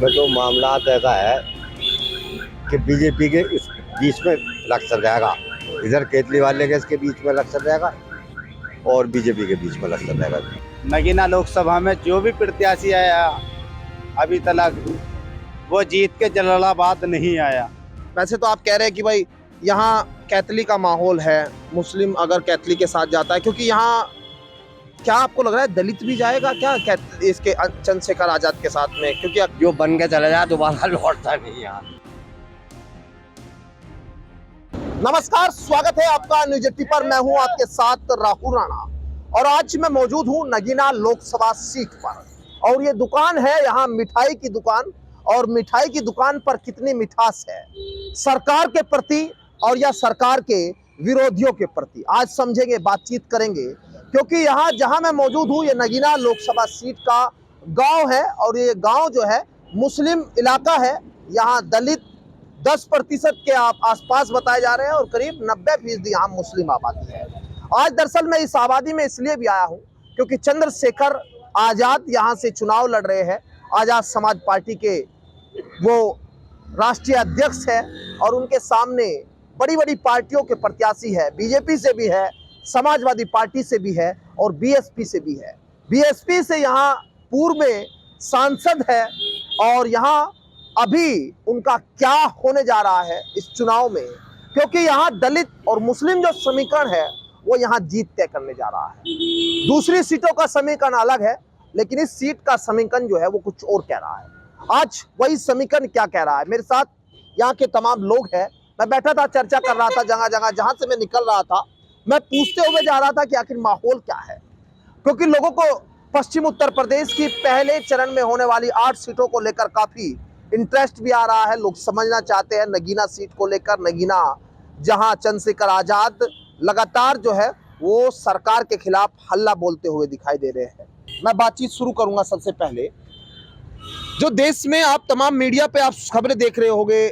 में तो मामला ऐसा है कि बीजेपी के इस बीच में लक्सर जाएगा, इधर केजरीवाल के इसके बीच में लक्सर जाएगा और बीजेपी के बीच में लक्सर जाएगा। नगीना लोकसभा में जो भी प्रत्याशी आया अभी तक वो जीत के जलालाबाद नहीं आया। वैसे तो आप कह रहे हैं कि भाई यहाँ कैथलिक का माहौल है, मुस्लिम अगर कैथलिक के साथ जाता है, क्योंकि यहाँ क्या आपको लग रहा है दलित भी जाएगा क्या इसके चंद्रशेखर आजाद के साथ में? क्योंकि जो बन के चला जाए दोबारा लौटता नहीं यार। नमस्कार, स्वागत है आपका न्यूज 80 पर। मैं हूं आपके साथ राहुल राणा और आज मैं मौजूद हूं नगीना लोकसभा सीट पर और ये दुकान है यहाँ मिठाई की दुकान। और मिठाई की दुकान पर कितनी मिठास है सरकार के प्रति और या सरकार के विरोधियों के प्रति, आज समझेंगे, बातचीत करेंगे। क्योंकि यहाँ जहाँ मैं मौजूद हूँ ये नगीना लोकसभा सीट का गांव है और ये गांव जो है मुस्लिम इलाका है। यहाँ दलित 10% के आसपास बताए जा रहे हैं और करीब 90% यहाँ मुस्लिम आबादी है। आज दरअसल मैं इस आबादी में इसलिए भी आया हूँ क्योंकि चंद्रशेखर आजाद यहाँ से चुनाव लड़ रहे हैं। आजाद समाज पार्टी के वो राष्ट्रीय अध्यक्ष है और उनके सामने बड़ी बड़ी पार्टियों के प्रत्याशी है, बीजेपी से भी है, समाजवादी पार्टी से भी है और बीएसपी से भी है। बीएसपी से यहाँ पूर्व में सांसद है और यहाँ अभी उनका क्या होने जा रहा है इस चुनाव में, क्योंकि यहाँ दलित और मुस्लिम जो समीकरण है वो यहाँ जीत तय करने जा रहा है। दूसरी सीटों का समीकरण अलग है, लेकिन इस सीट का समीकरण जो है वो कुछ और कह रहा है। आज वही समीकरण क्या कह रहा है, मेरे साथ यहाँ के तमाम लोग हैं। मैं बैठा था, चर्चा कर रहा था, जगह जगह जहां से मैं निकल रहा था मैं पूछते हुए जा रहा था कि आखिर माहौल क्या है, क्योंकि लोगों को पश्चिम उत्तर प्रदेश की पहले चरण में होने वाली 8 सीटों को लेकर काफी इंटरेस्ट भी आ रहा है। लोग समझना चाहते हैं नगीना सीट को लेकर, नगीना जहां चंद्रशेखर आजाद लगातार जो है वो सरकार के खिलाफ हल्ला बोलते हुए दिखाई दे रहे हैं। मैं बातचीत शुरू करूंगा। सबसे पहले जो देश में आप तमाम मीडिया पे आप खबरें देख रहे होंगे,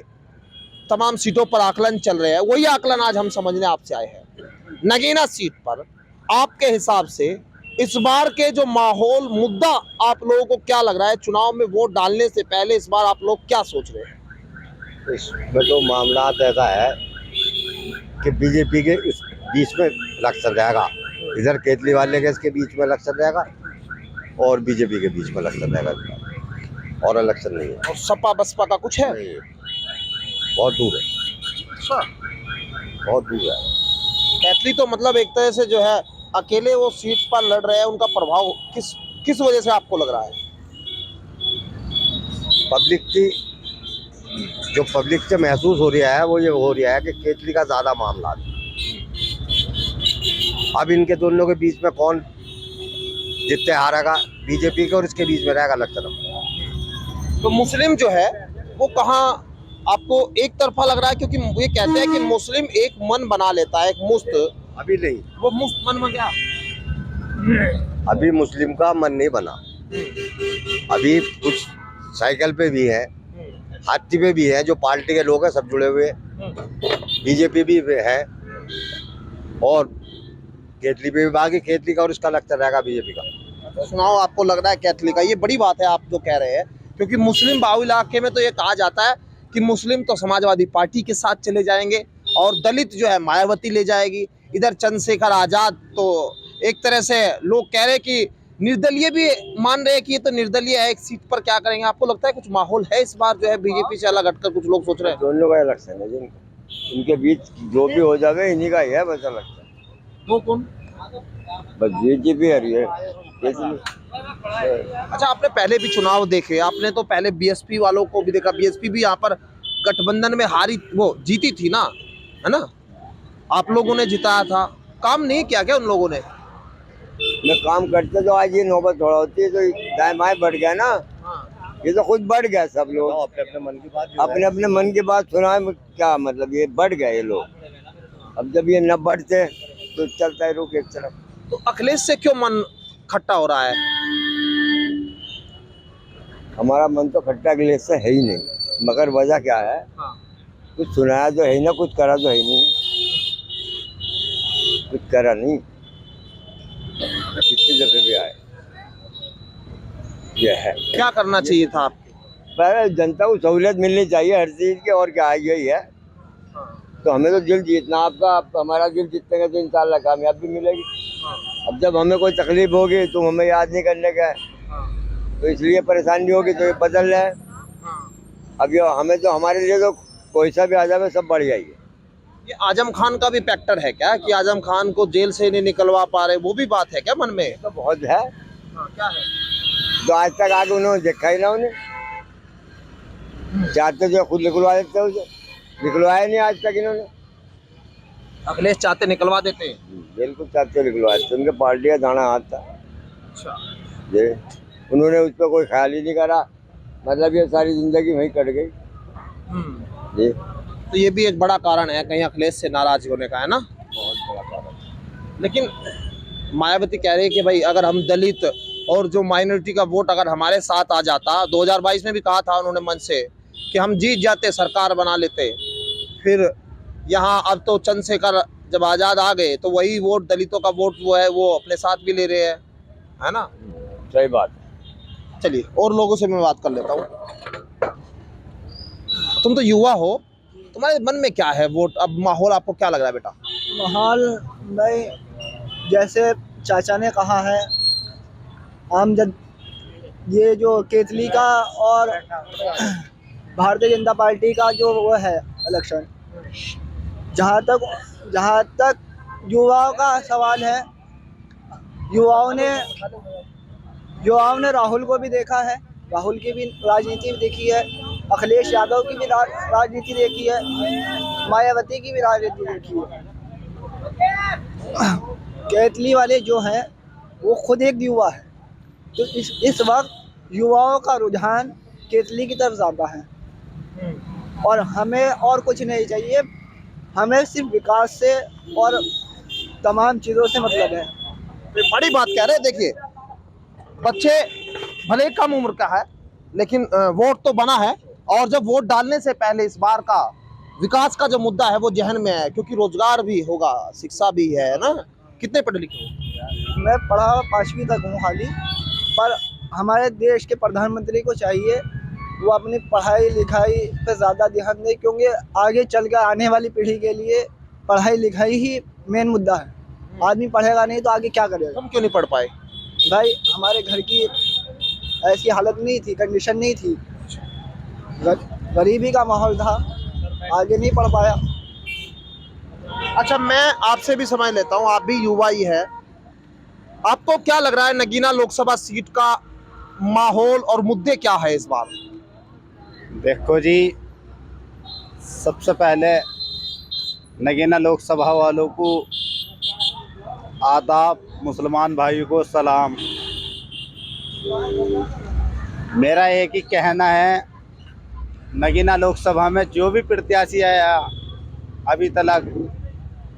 तमाम सीटों पर आकलन चल रहे हैं, वही आकलन आज हम समझने आपसे आए हैं। नगीना सीट पर आपके हिसाब से इस बार के जो माहौल, मुद्दा आप लोगों को क्या लग रहा है? चुनाव में वोट डालने से पहले इस बार आप लोग क्या सोच रहे हैं? इसमें तो मामला ऐसा है कि बीजेपी के इस बीच में लक्सर जाएगा, इधर केजरीवाल के इसके बीच में लक्सर जाएगा और बीजेपी के बीच में लक्सर जाएगा और इलेक्शन नहीं है। और सपा बसपा का कुछ है? नहीं, बहुत दूर है। अच्छा, बहुत दूर है। कैथली तो मतलब एक तरह से जो है अकेले वो सीट पर लड़ रहे हैं, उनका प्रभाव किस वजह से आपको लग रहा है? पब्लिक की जो पब्लिक से महसूस हो रहा है वो ये हो रहा है कि केजरी का ज्यादा मामला है। अब इनके दोनों के बीच में कौन जितने हारेगा, बीजेपी के और इसके बीच में रहेगा लक्ष्य। तो मुस्लिम जो है वो कहाँ आपको एक तरफा लग रहा है? क्योंकि ये कहते हैं कि मुस्लिम एक मन बना लेता है, एक मुस्त। अभी नहीं, वो मुस्त मन में क्या? अभी मुस्लिम का मन नहीं बना। अभी कुछ साइकिल पे भी है, हाथी पे भी है, जो पार्टी के लोग हैं सब जुड़े हुए, बीजेपी भी है और केजरी पे भी। बाकी केजरी का और इसका लक्ष्य रहेगा बीजेपी का। चुनाव आपको लग रहा है कैथलिक का? ये बड़ी बात है आप जो कह रहे हैं, क्योंकि मुस्लिम बाहुल इलाके में तो ये कहा जाता है कि मुस्लिम तो समाजवादी पार्टी के साथ चले जाएंगे और दलित जो है मायावती ले जाएगी। इधर चंद्रशेखर आजाद तो एक तरह से लोग कह रहे हैं कि निर्दलीय भी मान रहे हैं कि ये तो निर्दलीय है, एक सीट पर क्या करेंगे? आपको लगता है कुछ माहौल है इस बार जो है बीजेपी से अलग हटकर? कुछ लोग सोच रहे हैं दोनों का इलेक्शन है, इनके बीच जो भी हो जाएगा इन्हीं का ही है बस इलेक्शन। वो कौन? बस बीजेपी आ रही है। अच्छा, आपने पहले भी चुनाव देखे, आपने तो पहले बीएसपी वालों को भी देखा। बीएसपी भी यहाँ पर गठबंधन में हारी, वो जीती थी ना, है ना? आप लोगों ने जिताया था, काम नहीं किया क्या उन लोगों ने? मैं काम करते तो आज ये नौबत थोड़ा होती है, तो दाएं बाएं बढ़ गया ना। ये तो खुद बढ़ गया, सब लोग अपने अपने मन की बात सुनाए, क्या मतलब ये बढ़ गए ये लोग। अब जब ये न बढ़ते तो चलता है रुक एक तरफ। तो अखिलेश से क्यों मन खट्टा हो रहा है? हमारा मन तो खट्टा अखिलेश से है ही नहीं, मगर वजह क्या है? कुछ सुनाया तो है ना, कुछ करा तो है नहीं, कुछ करा नहीं, कितनी दफे भी आए। यह है क्या करना चाहिए था आपको? पर जनता को सहूलियत मिलनी चाहिए हर चीज की, और क्या यही है। तो हमें तो दिल जीतना, हमारा दिल जीतेगा तो इंशाल्लाह कामयाब भी मिलेगी। अब जब हमें कोई तकलीफ होगी तो हमें याद नहीं करने का है, तो इसलिए परेशानी होगी तो ये बदल रहा है। अब ये हमें तो, हमारे लिए तो कोई सा भी आ जाए सब बढ़ जाएगी। ये आजम खान का भी फैक्टर है क्या कि आजम खान को जेल से नहीं निकलवा पा रहे, वो भी बात है क्या मन में? तो बहुत है, क्या है? तो आज तक आगे उन्होंने देखा ही ना, उन्हें चाहते जो खुद निकलवा देते, उसे निकलवाया नहीं आज तक इन्होंने। अखिलेश चाहते निकलवा देते। बिल्कुल चाहते निकलवाए, उनके पार्टी का दाना हाथ था अच्छा। जी, उन्होंने उस पर कोई ख्याल ही नहीं करा, मतलब ये सारी जिंदगी वहीं कट गई जी। तो ये भी एक बड़ा कारण है कहीं अखिलेश से नाराज होने का, है ना? बहुत बड़ा कारण। लेकिन मायावती कह रही है कि भाई अगर हम दलित और जो माइनॉरिटी का वोट अगर हमारे साथ आ जाता, 2022 में भी कहा था उन्होंने मन से कि हम जीत जाते, सरकार बना लेते, फिर यहाँ अब तो चंद्रशेखर जब आज़ाद आ गए तो वही वोट, दलितों का वोट वो है, वो अपने साथ भी ले रहे हैं, है ना? सही बात। चलिए और लोगों से मैं बात कर लेता हूँ। तुम तो युवा हो, तुम्हारे मन में क्या है वोट, अब माहौल आपको क्या लग रहा है बेटा? माहौल में जैसे चाचा ने कहा है, आमजद ये जो केतली का और भारतीय जनता पार्टी का जो वो है इलेक्शन, जहाँ तक युवाओं का सवाल है, युवाओं ने राहुल को भी देखा है, राहुल की भी राजनीति देखी है, अखिलेश यादव की भी राजनीति देखी है, मायावती की भी राजनीति देखी है। केतली वाले जो हैं वो खुद एक युवा है, तो इस वक्त युवाओं का रुझान केतली की तरफ ज़्यादा है। और हमें और कुछ नहीं चाहिए, हमें सिर्फ विकास से और तमाम चीज़ों से मतलब है। बड़ी बात कह रहे हैं। देखिए बच्चे भले कम उम्र का है लेकिन वोट तो बना है, और जब वोट डालने से पहले इस बार का विकास का जो मुद्दा है वो जहन में है, क्योंकि रोजगार भी होगा, शिक्षा भी है ना। कितने पढ़े लिखे हो? मैं पढ़ा 5वीं तक हूँ हाली, पर हमारे देश के प्रधानमंत्री को चाहिए वो अपनी पढ़ाई लिखाई पे ज़्यादा ध्यान दें, क्योंकि आगे चल कर आने वाली पीढ़ी के लिए पढ़ाई लिखाई ही मेन मुद्दा है। आदमी पढ़ेगा नहीं तो आगे क्या करेगा? तुम क्यों नहीं पढ़ पाए? भाई हमारे घर की ऐसी हालत नहीं थी, कंडीशन नहीं थी, गरीबी का माहौल था, आगे नहीं पढ़ पाया। अच्छा मैं आपसे भी समझ लेता हूँ, आप भी युवा ही है, आपको क्या लग रहा है नगीना लोकसभा सीट का माहौल और मुद्दे क्या है इस बार? देखो जी, सबसे पहले नगीना लोकसभा वालों को आदाब, मुसलमान भाइयों को सलाम। मेरा एक ही कहना है, नगीना लोकसभा में जो भी प्रत्याशी आया अभी तक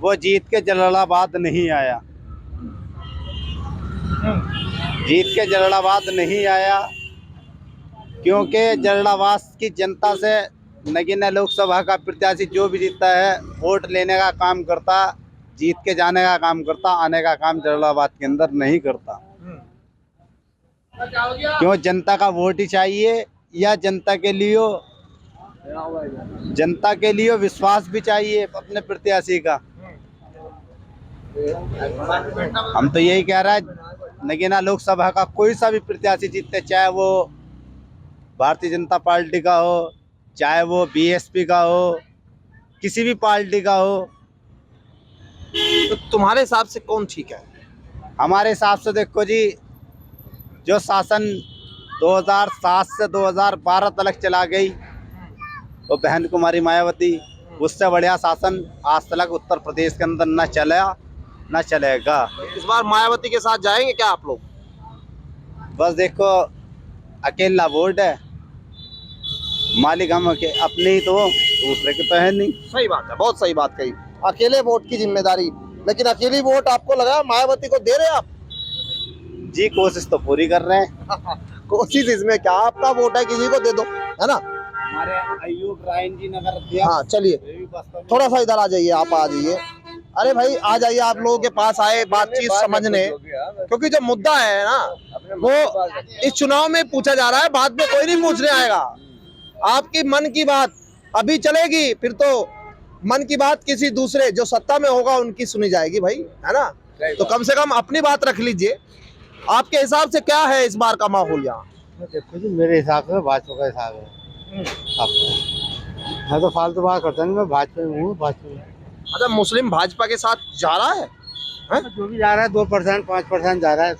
वो जीत के जलालाबाद नहीं आया, जीत के जलालाबाद नहीं आया, क्योंकि जलालाबाद की जनता से नगीना लोकसभा का प्रत्याशी जो भी जीतता है वोट लेने का काम करता, जीत के जाने का काम करता, आने का काम जलालाबाद के अंदर नहीं करता। क्यों? जनता का वोट ही चाहिए, या जनता के लिए विश्वास भी चाहिए अपने प्रत्याशी का। हम तो यही कह रहा है, नगीना लोकसभा का कोई सा भी प्रत्याशी जीतते, चाहे वो भारतीय जनता पार्टी का हो, चाहे वो बीएसपी का हो, किसी भी पार्टी का हो। तो तुम्हारे हिसाब से कौन ठीक है? हमारे हिसाब से देखो जी, जो शासन 2007 से 2012 तक चला गई वो बहन कुमारी मायावती, उससे बढ़िया शासन आज तक उत्तर प्रदेश के अंदर न चला न चलेगा। इस बार मायावती के साथ जाएंगे क्या आप लोग? बस देखो, अकेला वोट है, मालिक हम अपने ही तो, दूसरे के तो है नहीं। सही बात है, बहुत सही बात कही, अकेले वोट की जिम्मेदारी। लेकिन अकेली वोट आपको लगा मायावती को दे रहे आप? जी कोशिश तो पूरी कर रहे हैं। कोशिश इसमें क्या, आपका वोट है, किसी को दे दो, है ना? हमारे अयूब रायन जी नगर दिया। हाँ चलिए थोड़ा सा इधर आ जाइए, आप आ जाइए। अरे भाई आ जाइए, आप लोगों के पास आए बातचीत समझने, क्योंकि जो मुद्दा है ना वो इस चुनाव में पूछा जा रहा है, बाद में कोई नहीं पूछने आएगा। आपकी मन की बात अभी चलेगी, फिर तो मन की बात किसी दूसरे जो सत्ता में होगा उनकी सुनी जाएगी भाई, है ना। तो कम से कम अपनी बात रख लीजिए। आपके हिसाब से क्या है इस बार का माहौल यहाँ? देखो जी, मेरे हिसाब से भाजपा का हिसाब है। आपका मैं तो फालतू बात करता नहीं, मैं भाजपा में हूँ, भाजपा में। अच्छा, मुस्लिम भाजपा के साथ जा रहा है? जो भी जा रहा है 2% 5% जा रहा है।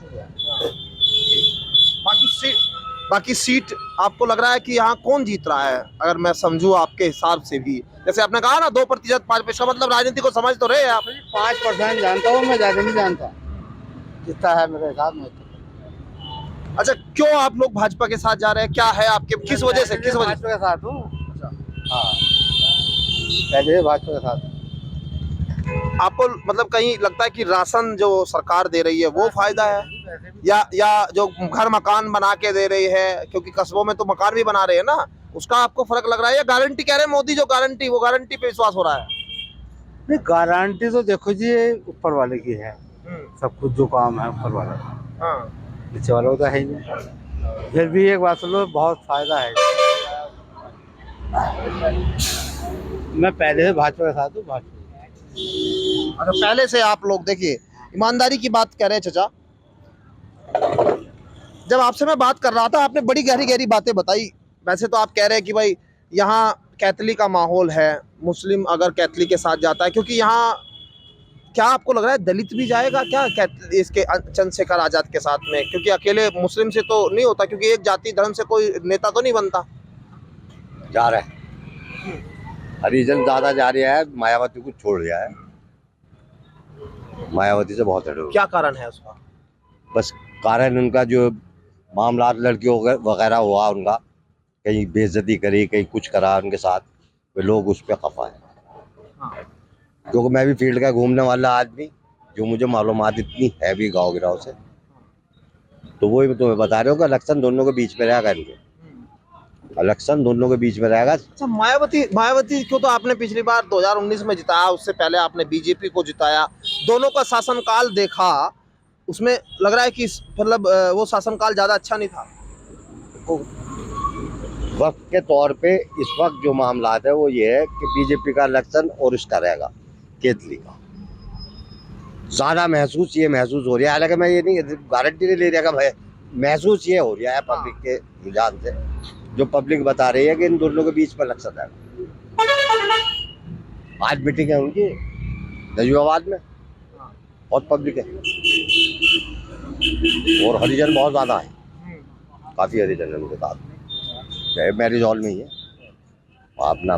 बाकी सीट आपको लग रहा है कि यहाँ कौन जीत रहा है? अगर मैं समझूं आपके हिसाब से भी, जैसे आपने कहा ना 2% 5%, मतलब राजनीति को समझ तो रहे हैं आप। 5% जानता हूँ मैं, ज्यादा नहीं जानता जितना है मेरे हिसाब में। अच्छा, क्यों आप लोग भाजपा के साथ जा रहे हैं? क्या है आपके, किस वजह से? भाजपा के साथ हूँ। हाँ, पहले से भाजपा के साथ। आपको मतलब कहीं लगता है कि राशन जो सरकार दे रही है वो फायदा है, या जो घर मकान बना के दे रही है, क्योंकि कस्बों में तो मकान भी बना रहे हैं ना, उसका आपको फर्क लग रहा है? या गारंटी कह रहे हैं मोदी, जो गारंटी, वो गारंटी पे विश्वास हो रहा है? नहीं, गारंटी तो देखो जी ऊपर वाले की है। सब कुछ जो काम है ऊपर वाला का। हाँ। नीचे वालों का है ही नहीं। फिर भी एक बात सुनो, बहुत फायदा है। मैं पहले से भाजपा के साथ हूँ, भाजपा। अच्छा, पहले से आप लोग, देखिए ईमानदारी की बात कह रहे हैं चाचा। जब आपसे मैं बात कर रहा था आपने बड़ी गहरी गहरी बातें बताई। वैसे तो आप कह रहे हैं कि भाई यहाँ कैथलिक का माहौल है, मुस्लिम अगर कैथलिक के साथ जाता है, क्योंकि यहाँ क्या आपको लग रहा है दलित भी जाएगा क्या इसके चंद्रशेखर आजाद के साथ में? क्योंकि अकेले मुस्लिम से तो नहीं होता, क्योंकि एक जाति धर्म से कोई नेता तो नहीं बनता। जा रहा है, हरिजन ज्यादा जा रहा है, मायावती को छोड़ दिया है, मायावती से बहुत हटे। क्या कारण है उसका? बस कारण उनका जो मामला लड़कियों वगैरह हुआ, उनका कहीं बेइज्जती करी, कहीं कुछ करा उनके साथ, वे लोग उस पर खफा है। क्योंकि मैं भी फील्ड का घूमने वाला आदमी, जो मुझे मालूमात इतनी है भी गाँव गिराव से, तो वही तुम्हें बता रहे हो कि इलेक्शन दोनों के बीच में रहेगा, इनके इलेक्शन दोनों के बीच में रहेगा। अच्छा, मायावती को तो आपने पिछली बार 2019 में जिताया, उससे पहले आपने बीजेपी को जिताया, दोनों का शासनकाल देखा, उसमें लग रहा है कि मतलब वो शासनकाल ज्यादा अच्छा नहीं था। वक्त के तौर पे इस वक्त जो मामला है वो ये है कि बीजेपी का इलेक्शन और इसका रहेगा, केतली का ज्यादा महसूस हो रहा है। हालांकि मैं ये नहीं गारंटी नहीं ले रहा, भाई महसूस ये हो रहा है पब्लिक के रुझान से, जो पब्लिक बता रही है कि इन दोनों के बीच में इलेक्शन रहेगा। आज मीटिंग है उनकी नजीबाबाद में, बहुत पब्लिक है और हरिजन बहुत ज्यादा है, काफी हरिजन है उनके साथ। मैरिज हॉल में ही है, अपना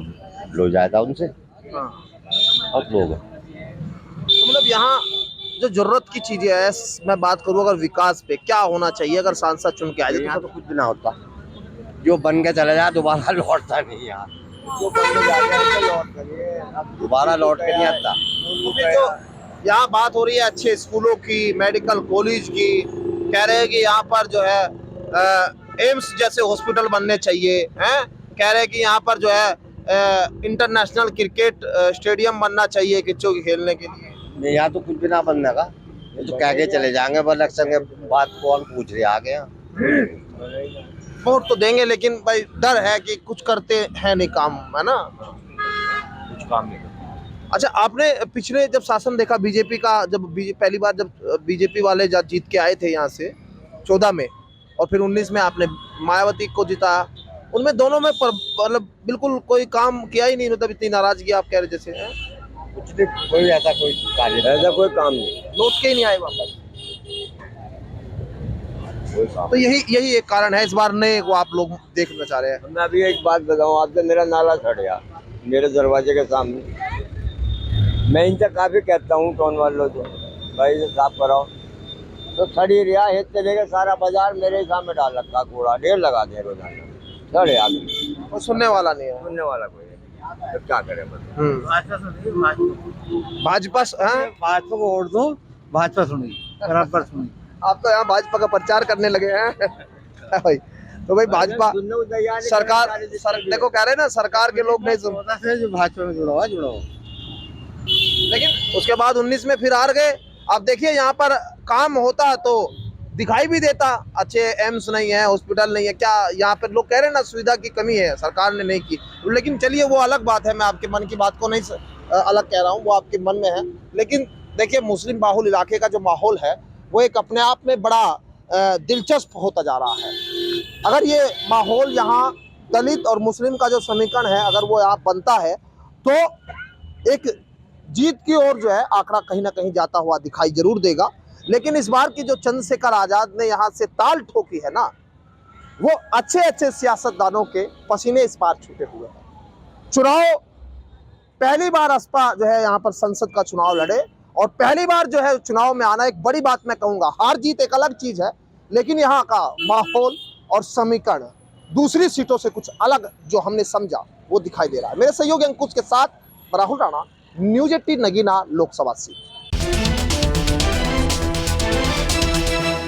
लो जाएगा उनसे, बहुत लोग हैं। तो मतलब यहाँ जो जरूरत की चीजें है, मैं बात करूँ अगर विकास पे, क्या होना चाहिए अगर सांसद चुन के आ जाए? तो कुछ भी ना होता, जो बन के चला जाए दोबारा लौटता नहीं यार, जो बन के जाए दोबारा लौट के नहीं आता। तो यहाँ बात हो रही है अच्छे स्कूलों की, मेडिकल कॉलेज की, कह रहे हैं कि यहाँ पर जो है एम्स जैसे हॉस्पिटल बनने चाहिए हैं, कह रहे हैं कि यहाँ पर जो है इंटरनेशनल क्रिकेट स्टेडियम बनना चाहिए बच्चों के खेलने के लिए। नहीं, यहाँ तो कुछ भी ना बनने का, ये तो कह के चले जाएंगे, इलेक्शन के बाद कौन पूछ रहे आगे। वोट तो देंगे, लेकिन भाई डर है कि कुछ करते हैं नहीं काम, है ना, कुछ काम नहीं। अच्छा, आपने पिछले जब शासन देखा बीजेपी का, जब पहली बार जब बीजेपी वाले जीत के आए थे यहाँ से 14 में, और फिर 19 में आपने मायावती को जिताया, उनमें दोनों में मतलब बिल्कुल कोई काम किया ही नहीं, मतलब इतनी नाराजगी आप कह रहे जैसे हैं? कुछ नहीं, कोई ऐसा कोई कार्य, ऐसा कोई काम नहीं, लौट के ही नहीं आए वापस। तो यही एक कारण है इस बार नए को आप लोग देखना चाह रहे हैं। मैं अभी एक बात बताऊं आपसे, मेरा नाला खड़ गया मेरे दरवाजे के सामने, मैं इनसे काफी कहता हूँ टोन वालों से, भाई से साफ कराओ, तो खड़ी रिया हेत चलेगा, सारा बाजार मेरे ही सामने डाल रखा, कूड़ा ढेर लगा दे रोजाना, खड़े आगे, और सुनने वाला नहीं है, सुनने वाला कोई नहीं, तो क्या करे। भाजपा भाजपा को वोट दो, भाजपा सुनी, बराबर सुनी। आप तो यहाँ भाजपा का प्रचार करने लगे हैं भाई, तो भाई भाजपा सरकार देखो कह रहे हैं ना, सरकार के लोग नहीं सुनते, जो भाजपा में जुड़ा हुआ, लेकिन उसके बाद 19 में फिर हार गए। आप देखिए यहाँ पर काम होता तो दिखाई भी देता, अच्छे एम्स नहीं है, हॉस्पिटल नहीं है। क्या यहाँ पर लोग कह रहे हैं ना सुविधा की कमी है, सरकार ने नहीं की, लेकिन चलिए वो अलग बात है। मैं आपके मन की बात को नहीं अलग कह रहा हूँ, वो आपके मन में है। लेकिन देखिए मुस्लिम बाहुल इलाके का जो माहौल है वो एक अपने आप में बड़ा दिलचस्प होता जा रहा है। अगर ये माहौल यहाँ दलित और मुस्लिम का जो समीकरण है अगर वो यहाँ बनता है तो एक जीत की ओर जो है आंकड़ा कहीं ना कहीं जाता हुआ दिखाई जरूर देगा। लेकिन इस बार की जो चंद्रशेखर आजाद ने यहाँ से ताल ठोकी है ना, वो अच्छे सियासतदानों के पसीने इस बार छूटे हुए हैं। चुनाव पहली बार असपा जो है यहाँ पर संसद का चुनाव लड़े और पहली बार जो है चुनाव में आना एक बड़ी बात मैं कहूँगा। हार जीत एक अलग चीज है, लेकिन यहाँ का माहौल और समीकरण दूसरी सीटों से कुछ अलग जो हमने समझा वो दिखाई दे रहा है। मेरे सहयोगी अंकुश के साथ राहुल राणा, न्यूज़ 18 नगीना लोकसभा सीट।